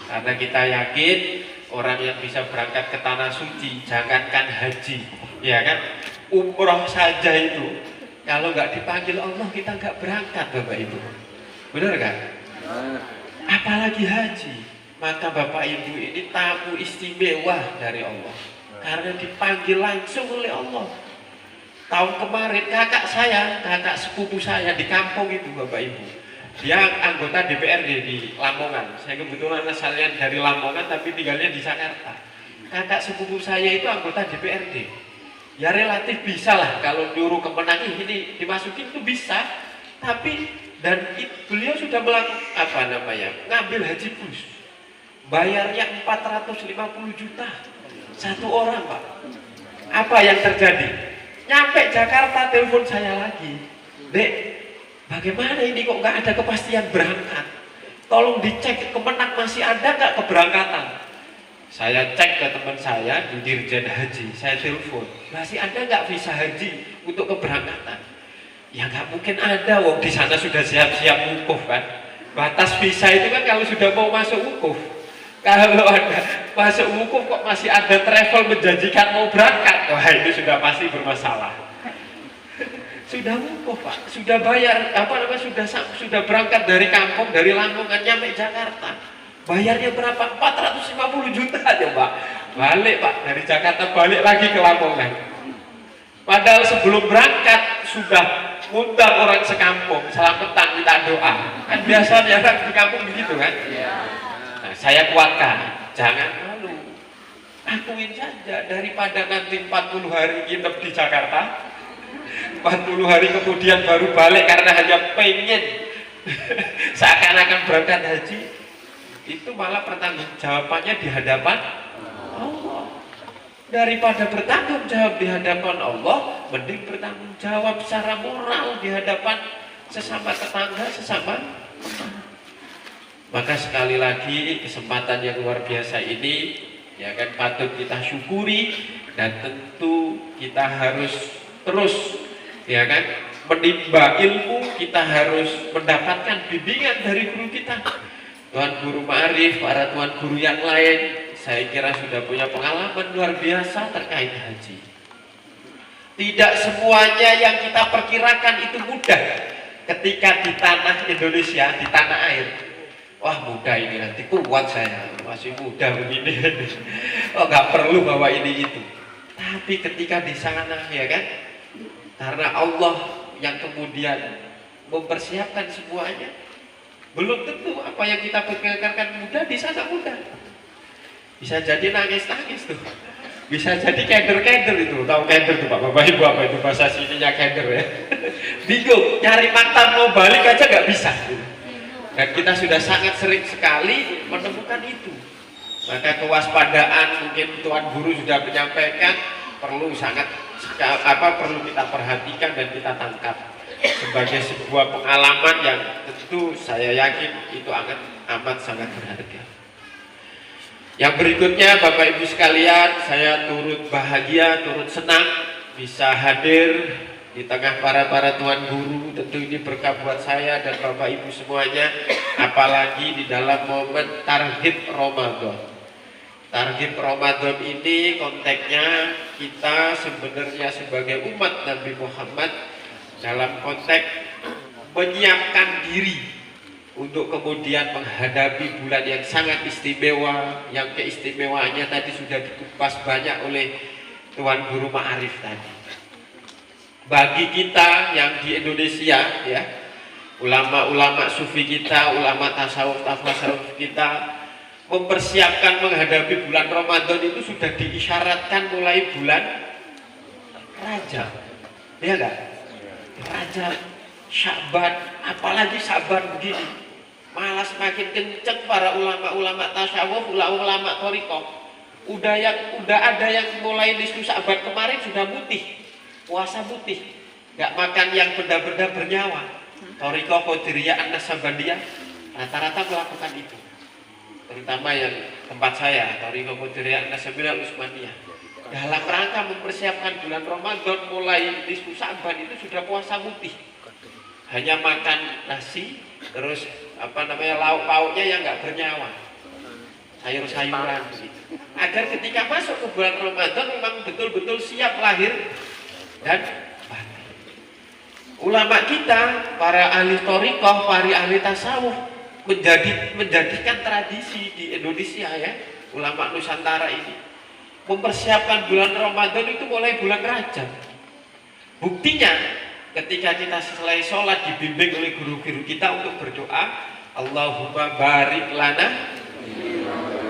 Karena kita yakin orang yang bisa berangkat ke tanah suci, jangankan haji, ya kan, umroh saja itu kalau nggak dipanggil Allah kita nggak berangkat, Bapak Ibu. Benar kan? Apalagi haji. Maka Bapak Ibu ini tamu istimewa dari Allah karena dipanggil langsung oleh Allah. Tahun kemarin kakak sepupu saya di kampung itu, Bapak Ibu, dia anggota DPRD di Lamongan. Saya kebetulan asalnya dari Lamongan tapi tinggalnya di Jakarta. Kakak sepupu saya itu anggota DPRD. Ya relatif bisa lah kalau nyuruh kemenang ini dimasukin itu bisa. Tapi beliau sudah ngambil haji plus. Bayarnya 450 juta satu orang, Pak. Apa yang terjadi? Nyampe Jakarta telepon saya lagi, Dek, bagaimana ini kok nggak ada kepastian berangkat? Tolong dicek Kemenang masih ada nggak keberangkatan? Saya cek ke teman saya di Dirjen Haji, saya telepon, masih ada nggak visa haji untuk keberangkatan? Ya nggak mungkin ada, wong di sana sudah siap-siap wukuf kan. Batas visa itu kan kalau sudah mau masuk wukuf. Kalau ada masuk wukuf kok masih ada travel menjanjikan mau berangkat, wah itu sudah pasti bermasalah. Sudah wukuf, Pak, sudah bayar sudah berangkat dari kampung, dari Lamongan nyampe Jakarta. Bayarnya berapa? 450 juta aja, Pak. Balik, Pak, dari Jakarta balik lagi ke Lamongan. Padahal sebelum berangkat sudah ngundang orang sekampung, selamatan minta doa. Kan biasanya kan di kampung begitu kan? Nah, saya kuatkan, jangan malu, akuin saja daripada nanti 40 hari nginep di Jakarta, 40 hari kemudian baru balik karena hanya pengen seakan-akan berangkat haji, itu malah pertanggung jawabannya di hadapan Allah. Daripada bertanggung jawab di hadapan Allah, mending bertanggung jawab secara moral di hadapan sesama tetangga, sesama. Maka sekali lagi kesempatan yang luar biasa ini ya kan patut kita syukuri, dan tentu kita harus terus ya kan menimba ilmu, kita harus mendapatkan bimbingan dari guru kita, Tuan Guru Ma'arif, para tuan guru yang lain. Saya kira sudah punya pengalaman luar biasa terkait haji. Tidak semuanya yang kita perkirakan itu mudah ketika di tanah Indonesia, di tanah air. Wah mudah ini, nanti kuat saya, masih muda begini. Oh nggak perlu bawa ini itu. Tapi ketika di sana ya kan, karena Allah yang kemudian mempersiapkan semuanya, belum tentu apa yang kita pikirkan mudah di sana mudah. Bisa jadi nangis-nangis tuh, bisa jadi keder-keder itu. Tahu keder tuh Pak, Bapak Ibu, apa itu bahasa sininya keder ya? Bingung, nyari mantan mau balik aja nggak bisa. Dan kita sudah sangat sering sekali menemukan itu. Maka kewaspadaan mungkin Tuan Guru sudah menyampaikan perlu perlu kita perhatikan dan kita tangkap sebagai sebuah pengalaman yang tentu saya yakin itu amat sangat berharga. Yang berikutnya Bapak Ibu sekalian, saya turut bahagia, turut senang bisa hadir di tengah para tuan guru. Tentu ini berkah buat saya dan Bapak Ibu semuanya, apalagi di dalam momen Targhib Ramadan. Targhib Ramadan ini konteksnya kita sebenarnya sebagai umat Nabi Muhammad dalam konteks menyiapkan diri untuk kemudian menghadapi bulan yang sangat istimewa, yang keistimewaannya tadi sudah dikupas banyak oleh Tuan Guru Ma'arif tadi. Bagi kita yang di Indonesia ya, ulama-ulama sufi kita, ulama tasawuf kita mempersiapkan menghadapi bulan Ramadan itu sudah diisyaratkan mulai bulan Rajab, ya enggak? Rajab, Sya'ban, apalagi Sya'ban begini, malah semakin kenceng para ulama-ulama tasawuf, ulama-ulama thariqah. Udah ada yang mulai nisfu Sya'ban kemarin sudah putih, puasa putih, nggak makan yang benda-benda bernyawa. Thariqah Qadiriyah An-Naksabandiyah rata-rata melakukan itu. Terutama yang tempat saya, Thariqah Qadiriyah An-Naksabandiyah Utsmaniyah. Dalam rangka mempersiapkan bulan Ramadan mulai nisfu Sya'ban itu sudah puasa putih. Hanya makan nasi, terus lauk pauknya yang nggak bernyawa. sayur-sayuran gitu. Agar ketika masuk ke bulan Ramadan memang betul-betul siap lahir dan batin. Ulama kita, para ahli thariqah, para ahli tasawuf menjadikan tradisi di Indonesia ya, ulama Nusantara ini mempersiapkan bulan Ramadan itu mulai bulan Rajab. Buktinya ketika kita selesai sholat dibimbing oleh guru-guru kita untuk berdoa, Allahumma barik lana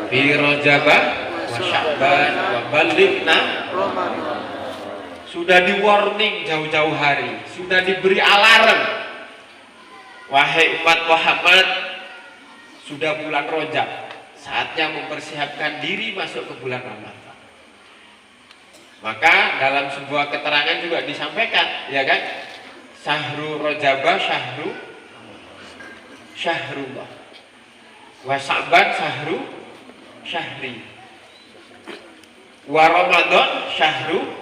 fi Rajabah wa Sya'ban wa balighna. Sudah di warning jauh-jauh hari, sudah diberi alarm, wahai umat Muhammad, sudah bulan Rajab, saatnya mempersiapkan diri masuk ke bulan Ramadan. Maka dalam sebuah keterangan juga disampaikan, ya kan, Syahru Rajabah syahrullah wa Sya'ban syahri wa Ramadan syahru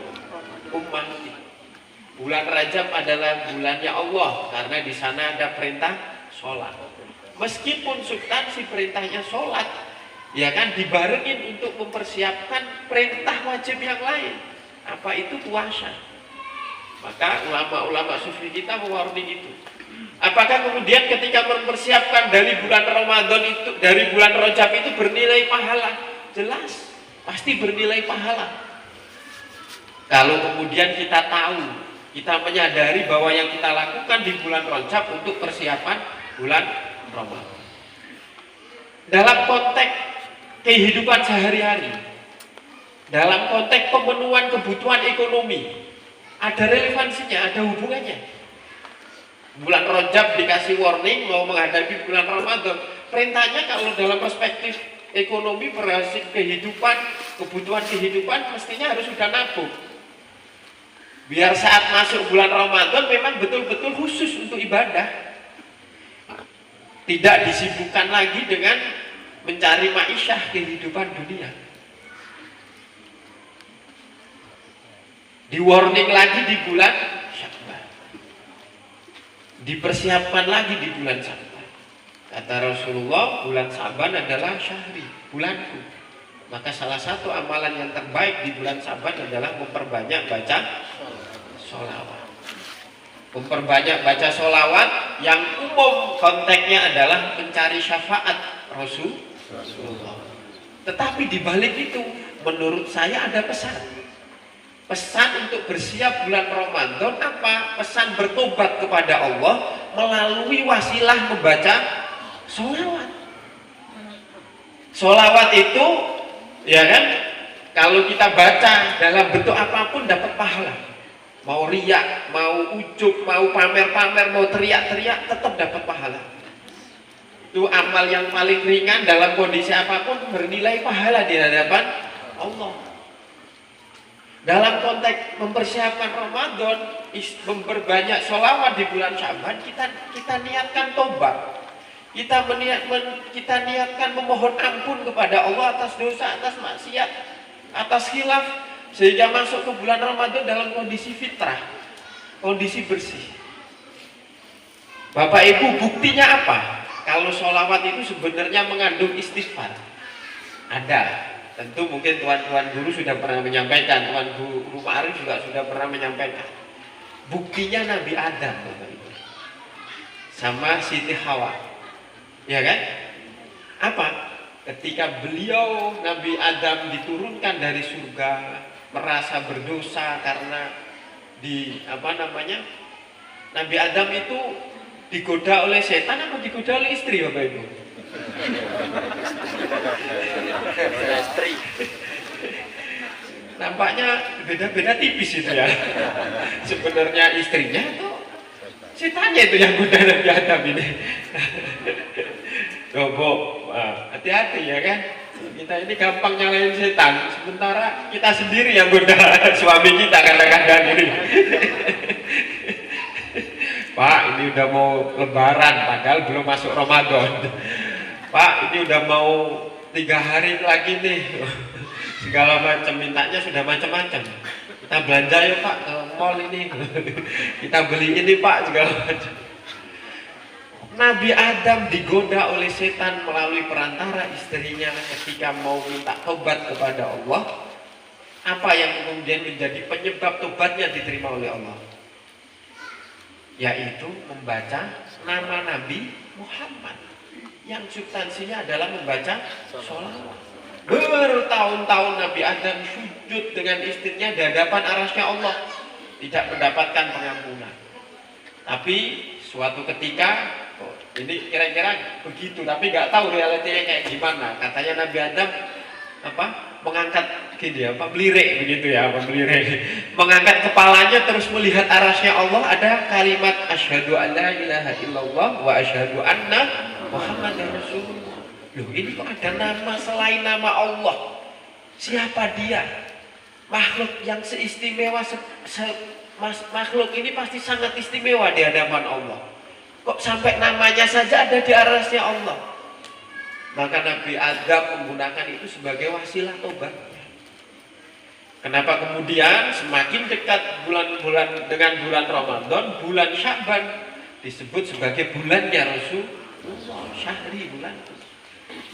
ummati. Bulan Rajab adalah bulannya Allah karena di sana ada perintah sholat. Meskipun substansi perintahnya sholat, ya kan, dibarengin untuk mempersiapkan perintah wajib yang lain. Apa itu? Puasa. Maka ulama-ulama sufi kita mewarning itu. Apakah kemudian ketika mempersiapkan dari bulan Ramadan itu, dari bulan Rajab itu bernilai pahala? Jelas, pasti bernilai pahala. Kalau kemudian kita tahu, kita menyadari bahwa yang kita lakukan di bulan Rajab untuk persiapan bulan Ramadan. Dalam konteks kehidupan sehari-hari, dalam konteks pemenuhan kebutuhan ekonomi, ada relevansinya, ada hubungannya. Bulan Rajab dikasih warning mau menghadapi bulan Ramadan. Perintahnya kalau dalam perspektif ekonomi, berhasil kehidupan, kebutuhan kehidupan, mestinya harus sudah nabung. Biar saat masuk bulan Ramadan memang betul-betul khusus untuk ibadah. Tidak disibukkan lagi dengan mencari ma'isyah kehidupan dunia. Di warning lagi di bulan Sya'ban. Dipersiapkan lagi di bulan Sya'ban. Kata Rasulullah, bulan Sya'ban adalah syahri, bulanku. Maka salah satu amalan yang terbaik di bulan Sya'ban adalah memperbanyak baca sholawat. Memperbanyak baca sholawat yang umum konteksnya adalah mencari syafaat Rasulullah. Tetapi di balik itu, menurut saya ada pesan. Pesan untuk bersiap bulan Ramadan apa? Pesan bertobat kepada Allah melalui wasilah membaca sholawat. Sholawat itu, ya kan, kalau kita baca dalam bentuk apapun dapat pahala. Mau riak, mau ujub, mau pamer-pamer, mau teriak-teriak, tetap dapat pahala. Itu amal yang paling ringan dalam kondisi apapun bernilai pahala di hadapan Allah. Dalam konteks mempersiapkan Ramadan, memperbanyak sholawat di bulan Sya'ban, kita niatkan tobat. Kita niatkan memohon ampun kepada Allah atas dosa, atas maksiat, atas khilaf, sehingga masuk ke bulan Ramadan dalam kondisi fitrah, kondisi bersih. Bapak Ibu, buktinya apa? Kalau sholawat itu sebenarnya mengandung istighfar. Ada. Tentu mungkin tuan-tuan guru sudah pernah menyampaikan, tuan guru Ma'arif juga sudah pernah menyampaikan. Buktinya Nabi Adam, Bapak Ibu, sama Siti Hawa, ya kan? Apa? Ketika beliau Nabi Adam diturunkan dari surga, merasa berdosa karena Nabi Adam itu digoda oleh setan atau digoda oleh istri, Bapak Ibu? Nampaknya beda-beda tipis itu ya. Sebenarnya istrinya atau setannya itu yang goda Nabi Adam ini. Coba, hati-hati ya kan. Kita ini gampang nyalain setan, sementara kita sendiri yang goda suami kita kadang-kadang ini. Pak, ini udah mau lebaran padahal belum masuk Ramadan. Pak, ini udah mau 3 hari lagi nih. Segala macam mintanya sudah macam-macam. Kita belanja yuk Pak ke mall ini. Kita beli ini Pak, segala macam. Nabi Adam digoda oleh setan melalui perantara istrinya ketika mau minta tobat kepada Allah. Apa yang kemudian menjadi penyebab tobatnya diterima oleh Allah? Yaitu membaca nama Nabi Muhammad yang substansinya adalah membaca sholawat. Bertahun-tahun Nabi Adam sujud dengan istrinya di hadapan arasnya Allah, tidak mendapatkan pengampunan. Tapi suatu ketika, ini kira-kira begitu, tapi nggak tahu realitinya kayak gimana. Katanya Nabi Adam mengangkat gini melirik begitu ya, melirik, mengangkat kepalanya terus melihat arasnya Allah, ada kalimat asyhadu an la ilaha illallah wa asyhadu anna muhammadar rasulullah. Loh, ini kok ada nama selain nama Allah? Siapa dia? Makhluk yang seistimewa, makhluk ini pasti sangat istimewa di hadapan Allah. Kok sampai namanya saja ada di arasnya Allah? Maka Nabi Adam menggunakan itu sebagai wasilah tobatnya. Kenapa kemudian semakin dekat bulan-bulan dengan bulan Ramadan, bulan Sya'ban disebut sebagai bulannya Rasulullah, syahri, bulan.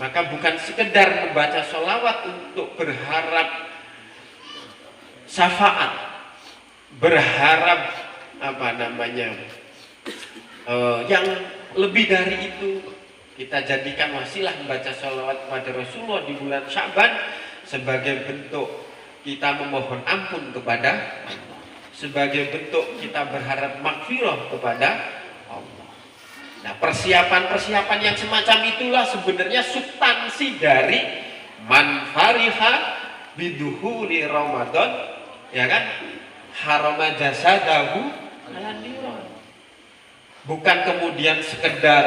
Maka bukan sekedar membaca sholawat untuk berharap syafaat, berharap yang lebih dari itu. Kita jadikan wasilah membaca sholawat kepada Rasulullah di bulan Sya'ban sebagai bentuk kita memohon ampun kepada Allah, sebagai bentuk kita berharap maghfirah kepada Allah. Nah, persiapan-persiapan yang semacam itulah sebenarnya substansi dari man fariha biduhuri Ramadan, ya kan? Harama jasadahu ala niran. Bukan kemudian sekedar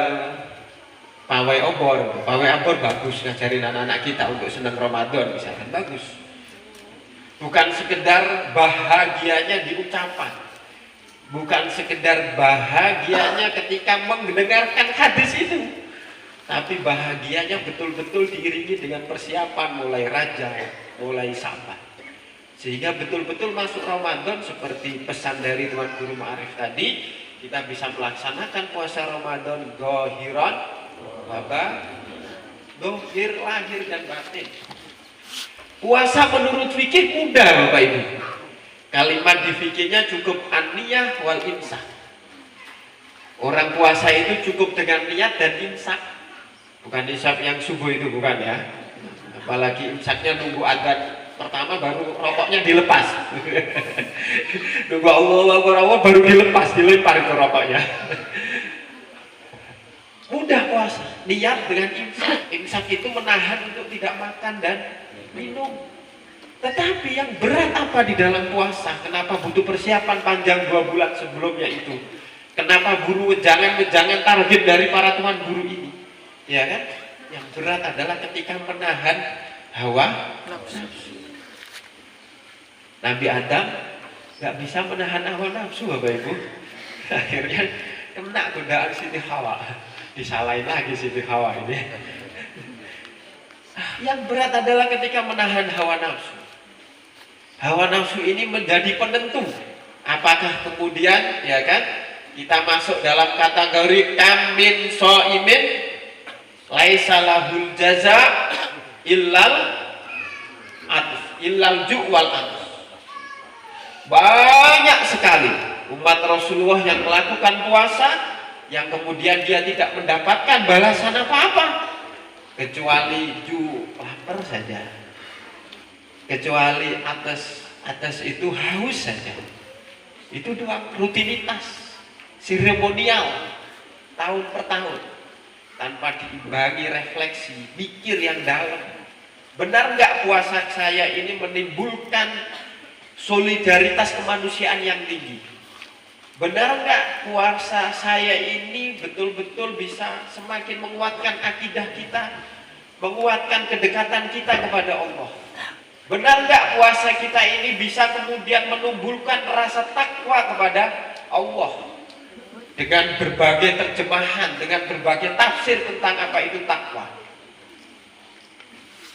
pawai obor bagus, ngajarin anak-anak kita untuk senang Ramadan misalkan, bagus. Bukan sekedar bahagianya di ucapan, bukan sekedar bahagianya ketika mendengarkan hadis itu, tapi bahagianya betul-betul diiringi dengan persiapan mulai raja, mulai sabar, sehingga betul-betul masuk Ramadan seperti pesan dari Tuan Guru Ma'arif tadi, kita bisa melaksanakan puasa Ramadan zahiran dohir, lahir dan batin. Puasa menurut fikih mudah Bapak Ibu. Kalimat di fikihnya cukup an-niyah wal imsak. Orang puasa itu cukup dengan niat dan imsak. Bukan imsak yang subuh itu, bukan ya. Apalagi imsaknya nunggu adzan pertama baru rokoknya dilepas. Nunggu Allah baru dilempar itu rokoknya. Mudah puasa, niat dengan imsak. Imsak itu menahan untuk tidak makan dan minum. Tetapi yang berat apa di dalam puasa? Kenapa butuh persiapan panjang 2 bulan sebelumnya itu? Kenapa guru jangan target dari para tuan guru ini? Ya kan? Yang berat adalah ketika menahan hawa nafsu. Nabi Adam nggak bisa menahan hawa nafsu, Bapak Ibu. Akhirnya kena godaan Siti Hawa. Disalahin lagi Siti Hawa ini. Yang berat adalah ketika menahan hawa nafsu. Hawa nafsu ini menjadi penentu apakah kemudian, ya kan, kita masuk dalam kategori kamin so'imin laisa lahul jaza illal ju'wal atus. Banyak sekali umat Rasulullah yang melakukan puasa yang kemudian dia tidak mendapatkan balasan apa-apa kecuali lapar saja, kecuali atas itu haus saja. Itu doang, rutinitas seremonial tahun per tahun tanpa diimbangi refleksi, mikir yang dalam. Benar nggak puasa saya ini menimbulkan solidaritas kemanusiaan yang tinggi? Benar nggak puasa saya ini betul-betul bisa semakin menguatkan akidah kita, menguatkan kedekatan kita kepada Allah? Benar nggak puasa kita ini bisa kemudian menumbuhkan rasa takwa kepada Allah dengan berbagai terjemahan, dengan berbagai tafsir tentang apa itu takwa?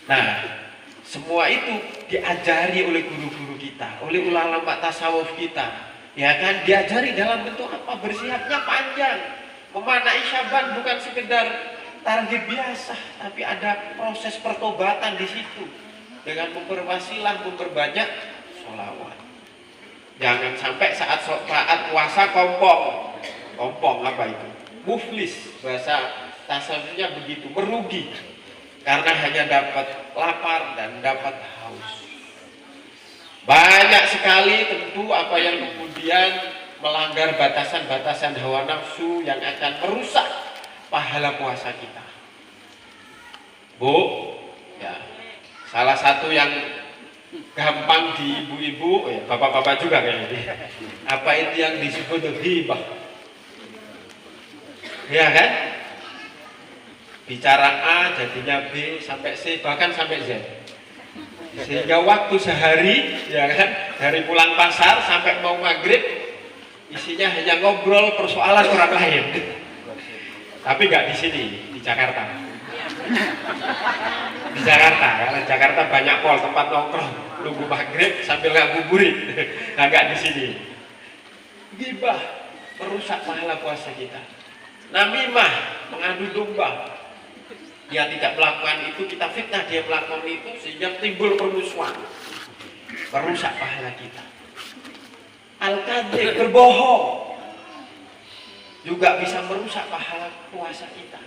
Nah, semua itu diajari oleh guru-guru kita, oleh ulama tasawuf kita. Ya kan, diajari dalam bentuk apa? Bersiapnya panjang, Memaknai Syaban bukan sekedar target biasa, tapi ada proses pertobatan di situ dengan memperwasilah, memperbanyak sholawat. Jangan sampai saat puasa kompong apa itu? Muflis, bahasa tasawufnya begitu, merugi karena hanya dapat lapar dan dapat haus. Banyak sekali tentu apa yang kemudian melanggar batasan-batasan hawa nafsu yang akan merusak pahala puasa kita. Bu, ya, salah satu yang gampang di ibu-ibu, ya, bapak-bapak juga kayaknya. Apa itu yang disebut ghibah? Ya kan? Bicara A jadinya B sampai C bahkan sampai Z. Sehingga waktu sehari, ya kan, dari pulang pasar sampai mau maghrib isinya hanya ngobrol persoalan orang lain. Tapi nggak di sini, di Jakarta. Di Jakarta, karena Jakarta banyak mall tempat nongkrong, nunggu maghrib sambil ngabuburit. Nah, nggak di sini. Ghibah merusak pahala puasa kita. Namimah, mengadu domba. Dia tidak melakukan itu, kita fitnah dia melakukan itu sehingga timbul permusuhan, merusak pahala kita. Al-kadhib, berbohong, juga bisa merusak pahala puasa kita.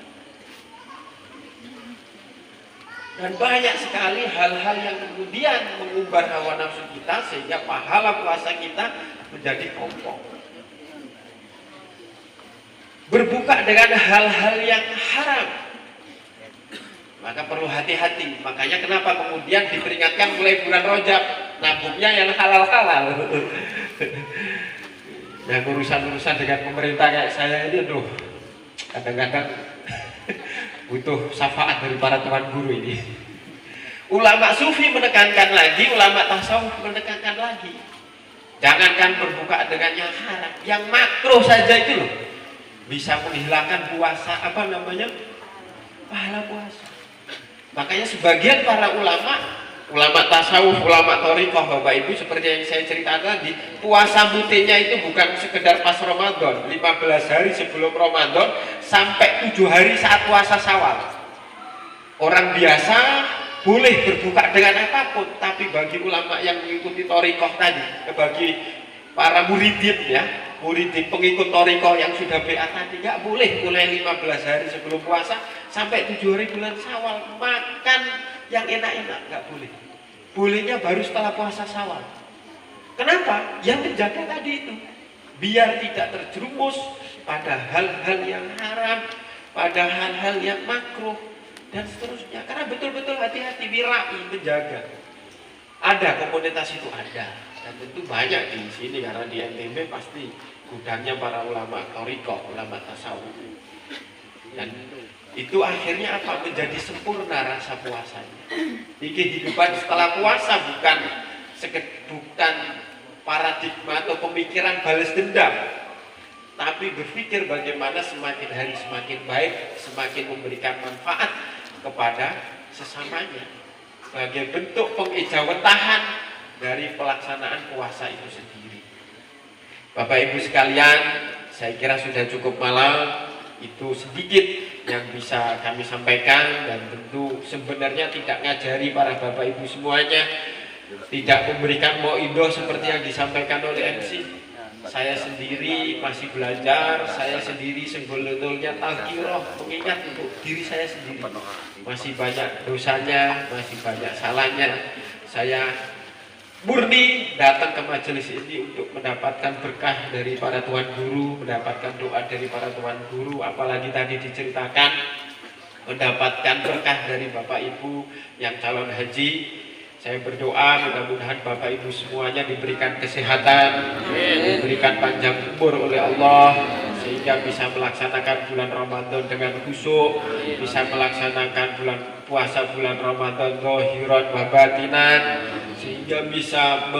Dan banyak sekali hal-hal yang kemudian mengumbar hawa nafsu kita sehingga pahala puasa kita menjadi kompong. Berbuka dengan hal-hal yang haram, maka perlu hati-hati. Makanya kenapa kemudian diperingatkan mulai bulan Rajab, nabungnya yang halal-halal. Yang urusan-urusan dengan pemerintah kayak saya ini, aduh, kadang-kadang butuh syafaat dari para tuan guru ini. Ulama sufi menekankan lagi, ulama tasawuf menekankan lagi. Jangankan berbuka dengan yang haram, yang makruh saja itu loh bisa menghilangkan puasa, pahala puasa. Makanya sebagian para ulama tasawuf, ulama thariqah, Bapak Ibu, seperti yang saya ceritakan tadi, puasa mutinya itu bukan sekedar pas Ramadan, 15 hari sebelum Ramadan sampai 7 hari saat puasa Syawal. Orang biasa boleh berbuka dengan apapun, tapi bagi ulama yang mengikuti thariqah tadi, bagi para muridin ya, muridin pengikut thariqah yang sudah baiat tadi, nggak boleh mulai 15 hari sebelum puasa sampai 7 hari bulan Syawal makan yang enak-enak, nggak boleh. Bolehnya baru setelah puasa Syawal. Kenapa? Yang menjaga tadi itu, biar tidak terjerumus pada hal-hal yang haram, pada hal-hal yang makruh dan seterusnya. Karena betul-betul hati-hati, wirai, menjaga. Ada komunitas itu, ada, dan tentu banyak di sini karena di NTB pasti gudangnya para ulama thariqah, ulama tasawuf. Dan itu akhirnya apa? Menjadi sempurna rasa puasanya. Kehidupan setelah puasa bukan paradigma atau pemikiran balas dendam, tapi berpikir bagaimana semakin hari semakin baik, semakin memberikan manfaat kepada sesamanya sebagai bentuk pengejawatahan dari pelaksanaan puasa itu sendiri. Bapak Ibu sekalian, saya kira sudah cukup malam. Itu sedikit yang bisa kami sampaikan, dan tentu sebenarnya tidak ngajari para Bapak Ibu semuanya, tidak memberikan mauidhah seperti yang disampaikan oleh MC. Saya sendiri masih belajar, saya sendiri sebetulnya tazkirah, mengingat untuk diri saya sendiri. Masih banyak dosanya, masih banyak salahnya. Saya murni datang ke majelis ini untuk mendapatkan berkah dari para tuan guru, mendapatkan doa dari para tuan guru, apalagi tadi diceritakan mendapatkan berkah dari Bapak Ibu yang calon haji. Saya berdoa mudah-mudahan Bapak Ibu semuanya diberikan kesehatan, diberikan panjang umur oleh Allah, sehingga bisa melaksanakan bulan Ramadan dengan khusyuk, bisa melaksanakan puasa bulan Ramadan zahiran wa batinan, sehingga bisa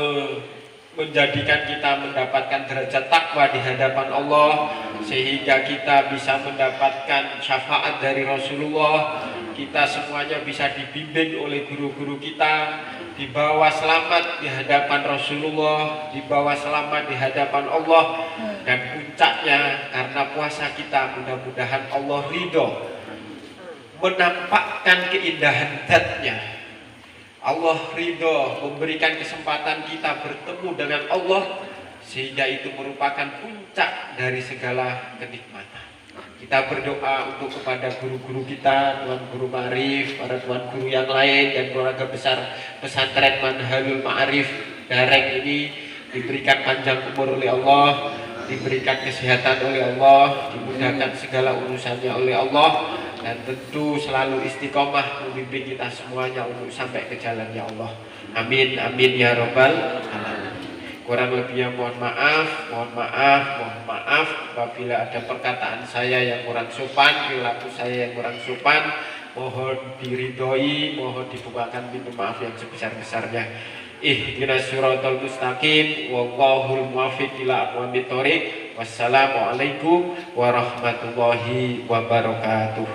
menjadikan kita mendapatkan derajat takwa di hadapan Allah, sehingga kita bisa mendapatkan syafaat dari Rasulullah. Kita semuanya bisa dibimbing oleh guru-guru kita, dibawa selamat di hadapan Rasulullah, dibawa selamat di hadapan Allah, dan puncaknya karena puasa kita mudah-mudahan Allah ridho menampakkan keindahan zatnya. Allah ridho memberikan kesempatan kita bertemu dengan Allah, sehingga itu merupakan puncak dari segala kenikmatan. Kita berdoa untuk kepada guru-guru kita, Tuan Guru Ma'arif, para Tuan Guru yang lain, dan keluarga besar pesantren Manhalul Ma'arif Dareng ini diberikan panjang umur oleh Allah, diberikan kesehatan oleh Allah, dimudahkan segala urusannya oleh Allah, dan tentu selalu istiqomah membimbing kita semuanya untuk sampai ke jalannya Allah. Amin, amin ya robbal alamin. Kurang lebihnya mohon maaf apabila ada perkataan saya yang kurang sopan, perilaku saya yang kurang sopan, mohon diridhoi, mohon dibukakan pintu maaf yang sebesar-besarnya. Ihdinas siratal mustaqim, wallahul muwaffiq ila aqwamit thoriq. Wassalamualaikum warahmatullahi wabarakatuh.